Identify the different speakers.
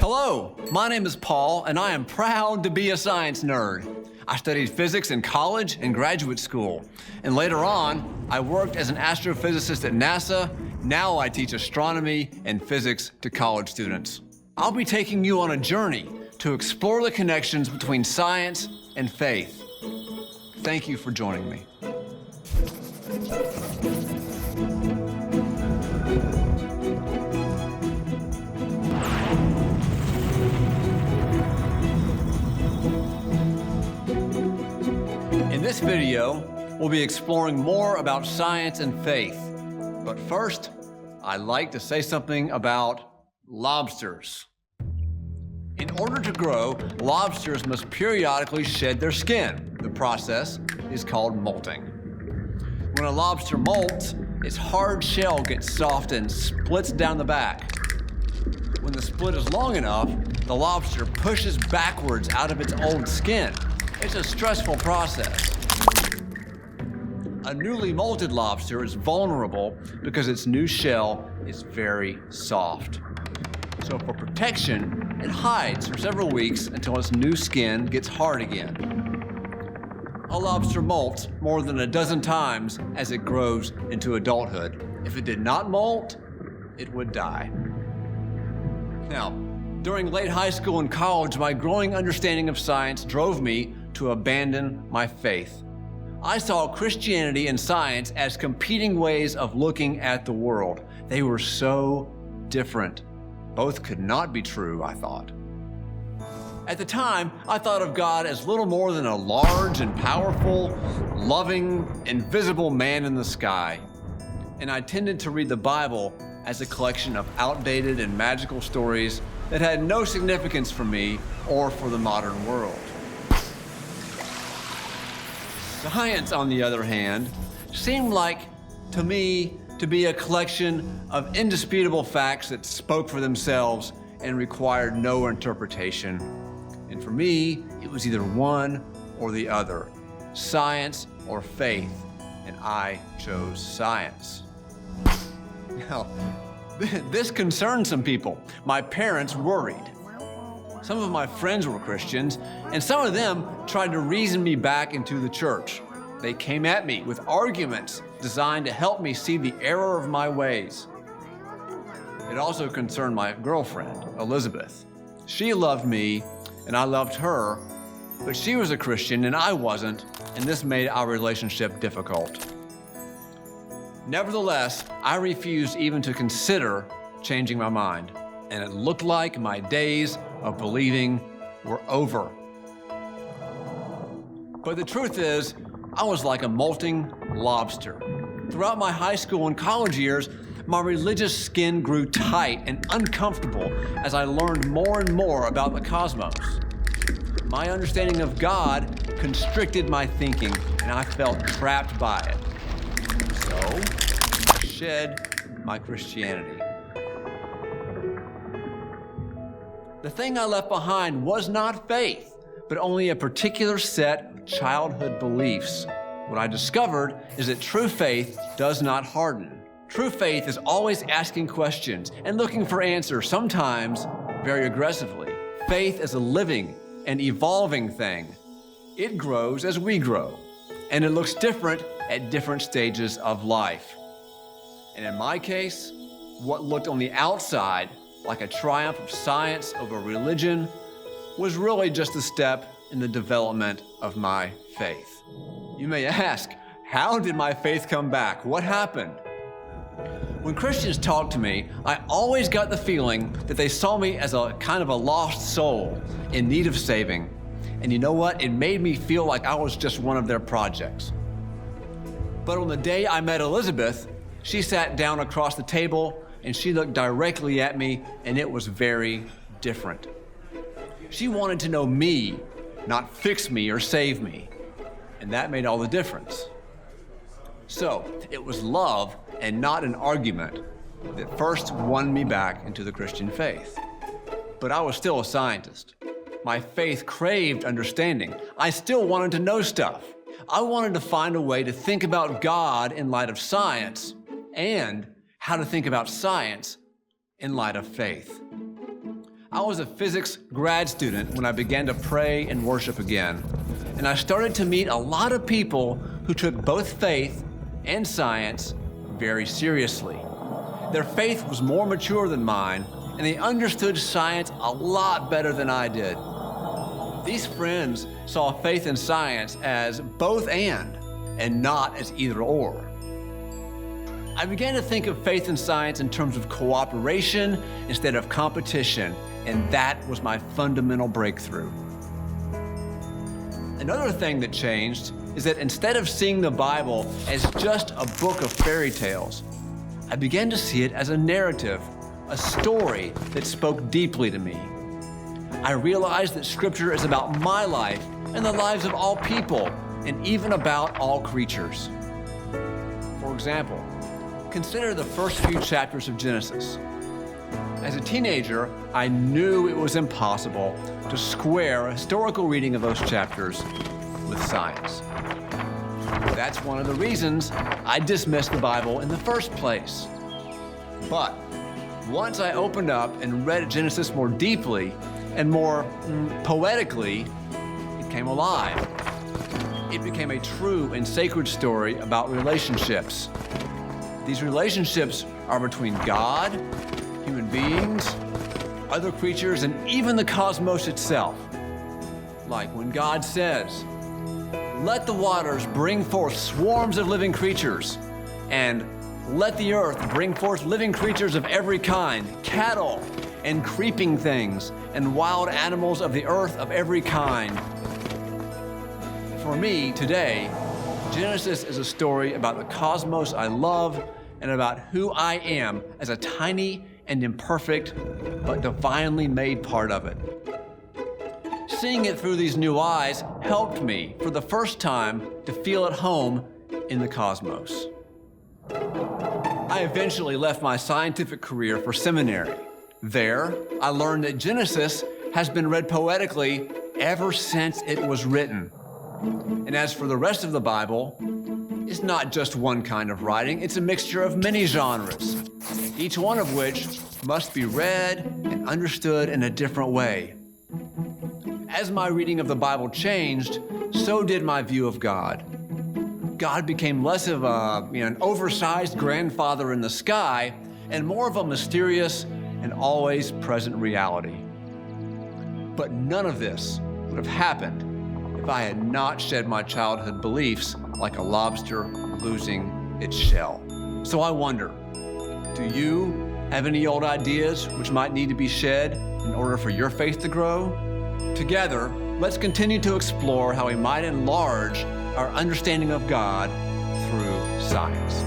Speaker 1: Hello, my name is Paul, and I am proud to be a science nerd. I studied physics in college and graduate school, and later on, I worked as an astrophysicist at NASA. Now I teach astronomy and physics to college students. I'll be taking you on a journey to explore the connections between science and faith. Thank you for joining me. In this video, we'll be exploring more about science and faith. But first, I'd like to say something about lobsters. In order to grow, lobsters must periodically shed their skin. The process is called molting. When a lobster molts, its hard shell gets soft and splits down the back. When the split is long enough, the lobster pushes backwards out of its old skin. It's a stressful process. A newly molted lobster is vulnerable because its new shell is very soft. So for protection, it hides for several weeks until its new skin gets hard again. A lobster molts more than a dozen times as it grows into adulthood. If it did not molt, it would die. Now, during late high school and college, my growing understanding of science drove me to abandon my faith. I saw Christianity and science as competing ways of looking at the world. They were so different. Both could not be true, I thought. At the time, I thought of God as little more than a large and powerful, loving, invisible man in the sky. And I tended to read the Bible as a collection of outdated and magical stories that had no significance for me or for the modern world. Science, on the other hand, seemed like, to me, to be a collection of indisputable facts that spoke for themselves and required no interpretation. And for me, it was either one or the other, science or faith, and I chose science. Now, this concerned some people. My parents worried. Some of my friends were Christians, and some of them tried to reason me back into the church. They came at me with arguments designed to help me see the error of my ways. It also concerned my girlfriend, Elizabeth. She loved me, and I loved her, but she was a Christian and I wasn't, and this made our relationship difficult. Nevertheless, I refused even to consider changing my mind, and it looked like my days of believing were over. But the truth is, I was like a molting lobster. Throughout my high school and college years, my religious skin grew tight and uncomfortable as I learned more and more about the cosmos. My understanding of God constricted my thinking, and I felt trapped by it. So, I shed my Christianity. The thing I left behind was not faith, but only a particular set of childhood beliefs. What I discovered is that true faith does not harden. True faith is always asking questions and looking for answers, sometimes very aggressively. Faith is a living and evolving thing. It grows as we grow, and it looks different at different stages of life. And in my case, what looked on the outside like a triumph of science over religion was really just a step in the development of my faith. You may ask, how did my faith come back? What happened? When Christians talked to me, I always got the feeling that they saw me as a kind of a lost soul in need of saving. And you know what? It made me feel like I was just one of their projects. But on the day I met Elizabeth, she sat down across the table and she looked directly at me, and it was very different. She wanted to know me, not fix me or save me. And that made all the difference. So it was love and not an argument that first won me back into the Christian faith. But I was still a scientist. My faith craved understanding. I still wanted to know stuff. I wanted to find a way to think about God in light of science and how to think about science in light of faith. I was a physics grad student when I began to pray and worship again, and I started to meet a lot of people who took both faith and science very seriously. Their faith was more mature than mine, and they understood science a lot better than I did. These friends saw faith and science as both and not as either or. I began to think of faith and science in terms of cooperation instead of competition, and that was my fundamental breakthrough. Another thing that changed is that instead of seeing the Bible as just a book of fairy tales, I began to see it as a narrative, a story that spoke deeply to me. I realized that Scripture is about my life and the lives of all people, and even about all creatures. For example, consider the first few chapters of Genesis. As a teenager, I knew it was impossible to square a historical reading of those chapters with science. That's one of the reasons I dismissed the Bible in the first place. But once I opened up and read Genesis more deeply and more poetically, it came alive. It became a true and sacred story about relationships. These relationships are between God, human beings, other creatures, and even the cosmos itself. Like when God says, "Let the waters bring forth swarms of living creatures," and "Let the earth bring forth living creatures of every kind, cattle and creeping things, and wild animals of the earth of every kind." For me, today, Genesis is a story about the cosmos I love and about who I am as a tiny and imperfect but divinely made part of it. Seeing it through these new eyes helped me, for the first time, to feel at home in the cosmos. I eventually left my scientific career for seminary. There, I learned that Genesis has been read poetically ever since it was written. And as for the rest of the Bible, it's not just one kind of writing, it's a mixture of many genres, each one of which must be read and understood in a different way. As my reading of the Bible changed, so did my view of God. God became less of an oversized grandfather in the sky and more of a mysterious and always present reality. But none of this would have happened if I had not shed my childhood beliefs like a lobster losing its shell. So I wonder, do you have any old ideas which might need to be shed in order for your faith to grow? Together, let's continue to explore how we might enlarge our understanding of God through science.